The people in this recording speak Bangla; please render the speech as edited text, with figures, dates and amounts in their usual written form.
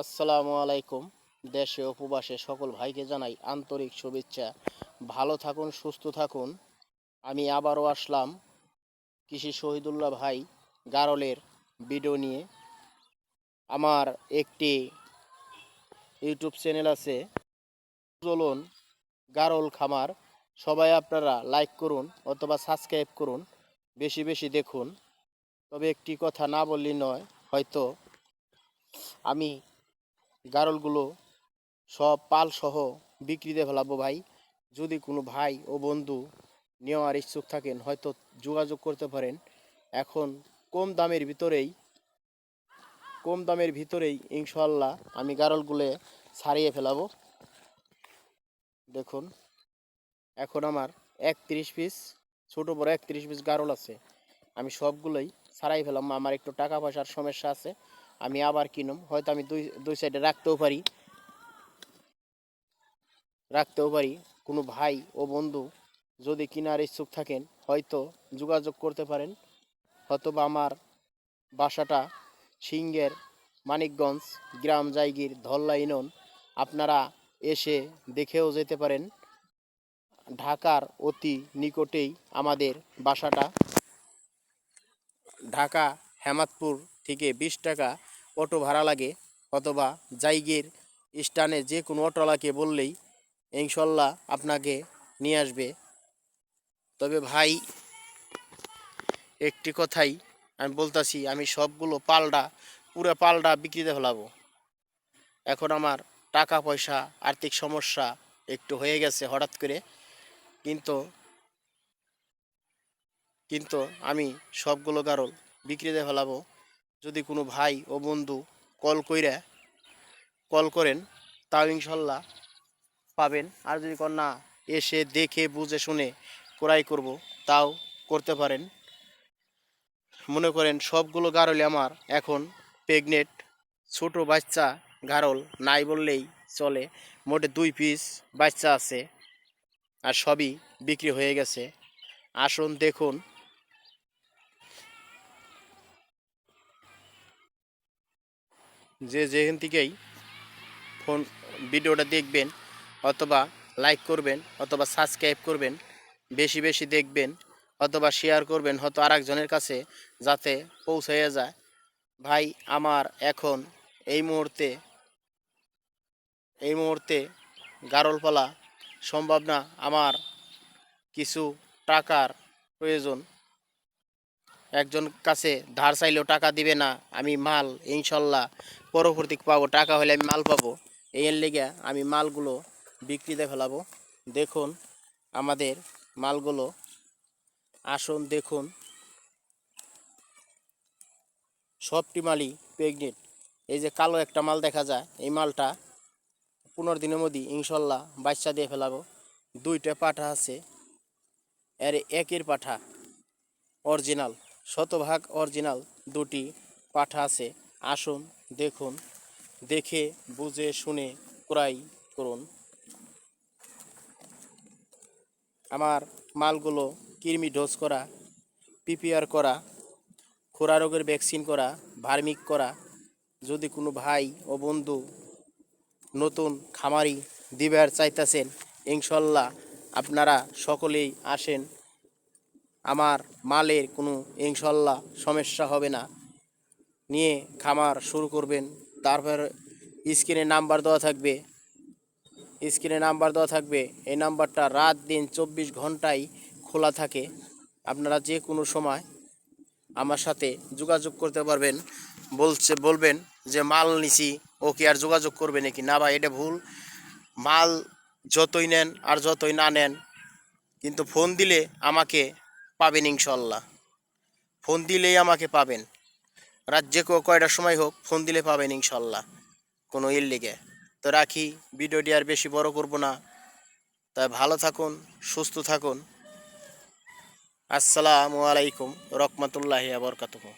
আসসালামু আলাইকুম। দেশে ও প্রবাসে সকল ভাইকে জানাই আন্তরিক শুভেচ্ছা। ভালো থাকুন, সুস্থ থাকুন। আমি আবারও আসলাম কৃষি শহীদুল্লাহ ভাই গারলের ভিডিও নিয়ে। আমার একটি ইউটিউব চ্যানেল আছে, চলুন গারল খামার। সবাই আপনারা লাইক করুন অথবা সাবস্ক্রাইব করুন, বেশি বেশি দেখুন। তবে একটি কথা না বললেই নয়, হয়তো আমি গারলগুলো সব পালসহ বিক্রিতে ফেলাবো ভাই। যদি কোনো ভাই ও বন্ধু নেওয়ার ইচ্ছুক থাকেন, হয়তো যোগাযোগ করতে পারেন। এখন কম দামের ভিতরেই ইনশাল্লাহ আমি গারলগুলো ছাড়িয়ে ফেলাবো। দেখুন, এখন আমার 31 পিস, ছোটো বড় 31 পিস গারল আছে। আমি সবগুলোই ছাড়াই ফেলাম। আমার একটু টাকা পয়সার সমস্যা আছে, আমি আবার কিনুম। হয়তো আমি দুই সাইডে রাখতেও পারি। কোনো ভাই ও বন্ধু যদি কেনার ইচ্ছুক থাকেন, হয়তো যোগাযোগ করতে পারেন। হয়তোবা আমার বাসাটা সিংহের মানিকগঞ্জ, গ্রাম জায়গির ধল্লা ইউনিয়ন। আপনারা এসে দেখেও যেতে পারেন। ঢাকার অতি নিকটেই আমাদের বাসাটা। ঢাকা হেমাদপুর থেকে 20 টাকা অটো ভাড়া লাগে, অথবা জায়গির স্টানে যে কোনো অটোওয়ালাকে বললেই ইনশাল্লাহ আপনাকে নিয়ে আসবে। তবে ভাই, একটি কথাই আমি বলতাছি, আমি সবগুলো পুরো পালটা বিক্রিতে ফেলাবো। এখন আমার টাকা পয়সা আর্থিক সমস্যা একটু হয়ে গেছে হঠাৎ করে, কিন্তু কিন্তু আমি সবগুলো গারল বিক্রিতে ফেলাবো। যদি কোনো ভাই ও বন্ধু কল করেন, তাও ইনশাল্লাহ পাবেন। আর যদি না, এসে দেখে বুঝে শুনে ক্রয় করব, তাও করতে পারেন। মনে করেন সবগুলো গারলে আমার এখন প্রেগনেন্ট, ছোট বাচ্চা গারল নাই বললেই চলে। মোটে 2 পিস বাচ্চা আছে, আর সবই বিক্রি হয়ে গেছে। আসুন দেখুন। যেখান থেকেই ফোন ভিডিওটা দেখবেন, অথবা লাইক করবেন অথবা সাবস্ক্রাইব করবেন, বেশি বেশি দেখবেন অথবা শেয়ার করবেন, হয়তো আরেকজনের কাছে যাতে পৌঁছাইয়া যায়। ভাই, আমার এখন এই মুহূর্তে গারল পালা সম্ভব না। আমার কিছু টাকার প্রয়োজন। একজন কাছে ধার চাইলেও টাকা দিবে না। আমি মাল ইনশাল্লাহ পরবর্তী পাবো, টাকা হলে আমি মাল পাবো। এর লেগে আমি মালগুলো বিক্রিতে ফেলাবো। দেখুন আমাদের মালগুলো, আসুন দেখুন। সবটি মালই প্রেগনেন্ট। এই যে কালো একটা মাল দেখা যায়, এই মালটা 15 দিনের মধ্যে ইনশাল্লাহ বাচ্চা দিয়ে ফেলাবো। 2টা পাঠা আছে, এর একের পাঠা অরিজিনাল, শতভাগ অরিজিনাল 2টি পাঠা আছে। আসুন দেখুন, দেখে বুঝে শুনে ক্রয় করুন। আমার মালগুলো কৃমি ডোজ করা, পিপিআর করা, খোরা রোগের ভ্যাকসিন করা, ভার্মিক করা। যদি কোনো ভাই ও বন্ধু নতুন খামারি দিবার চাইতেছেন, ইনশাল্লাহ আপনারা সকলেই আসেন। আমার মালের কোনো ইনশাল্লাহ সমস্যা হবে না। নিয়ে খামার শুরু করবেন। তারপর স্ক্রিনে নাম্বার দেওয়া থাকবে। এই নাম্বারটা রাত দিন 24 ঘন্টাই খোলা থাকে। আপনারা যে কোনো সময় আমার সাথে যোগাযোগ করতে পারবেন। বলবেন যে মাল নিছি, ও কি আর যোগাযোগ করবে নাকি? না ভাই, এটা ভুল। মাল যতই নেন আর যতই না নেন, কিন্তু ফোন দিলে আমাকে পাবেন ইনশাল্লাহ। ফোন দিলেই আমাকে পাবেন। রাত যে কয়টার সময় হোক, ফোন দিলে পাবেন ইনশাল্লাহ। কোনো লেগে তো রাখি, ভিডিওটি আর বেশি বড় করব না। তাই ভালো থাকুন, সুস্থ থাকুন। আসসালামু আলাইকুম রহমতুল্লাহি ওয়া বারাকাতুহু।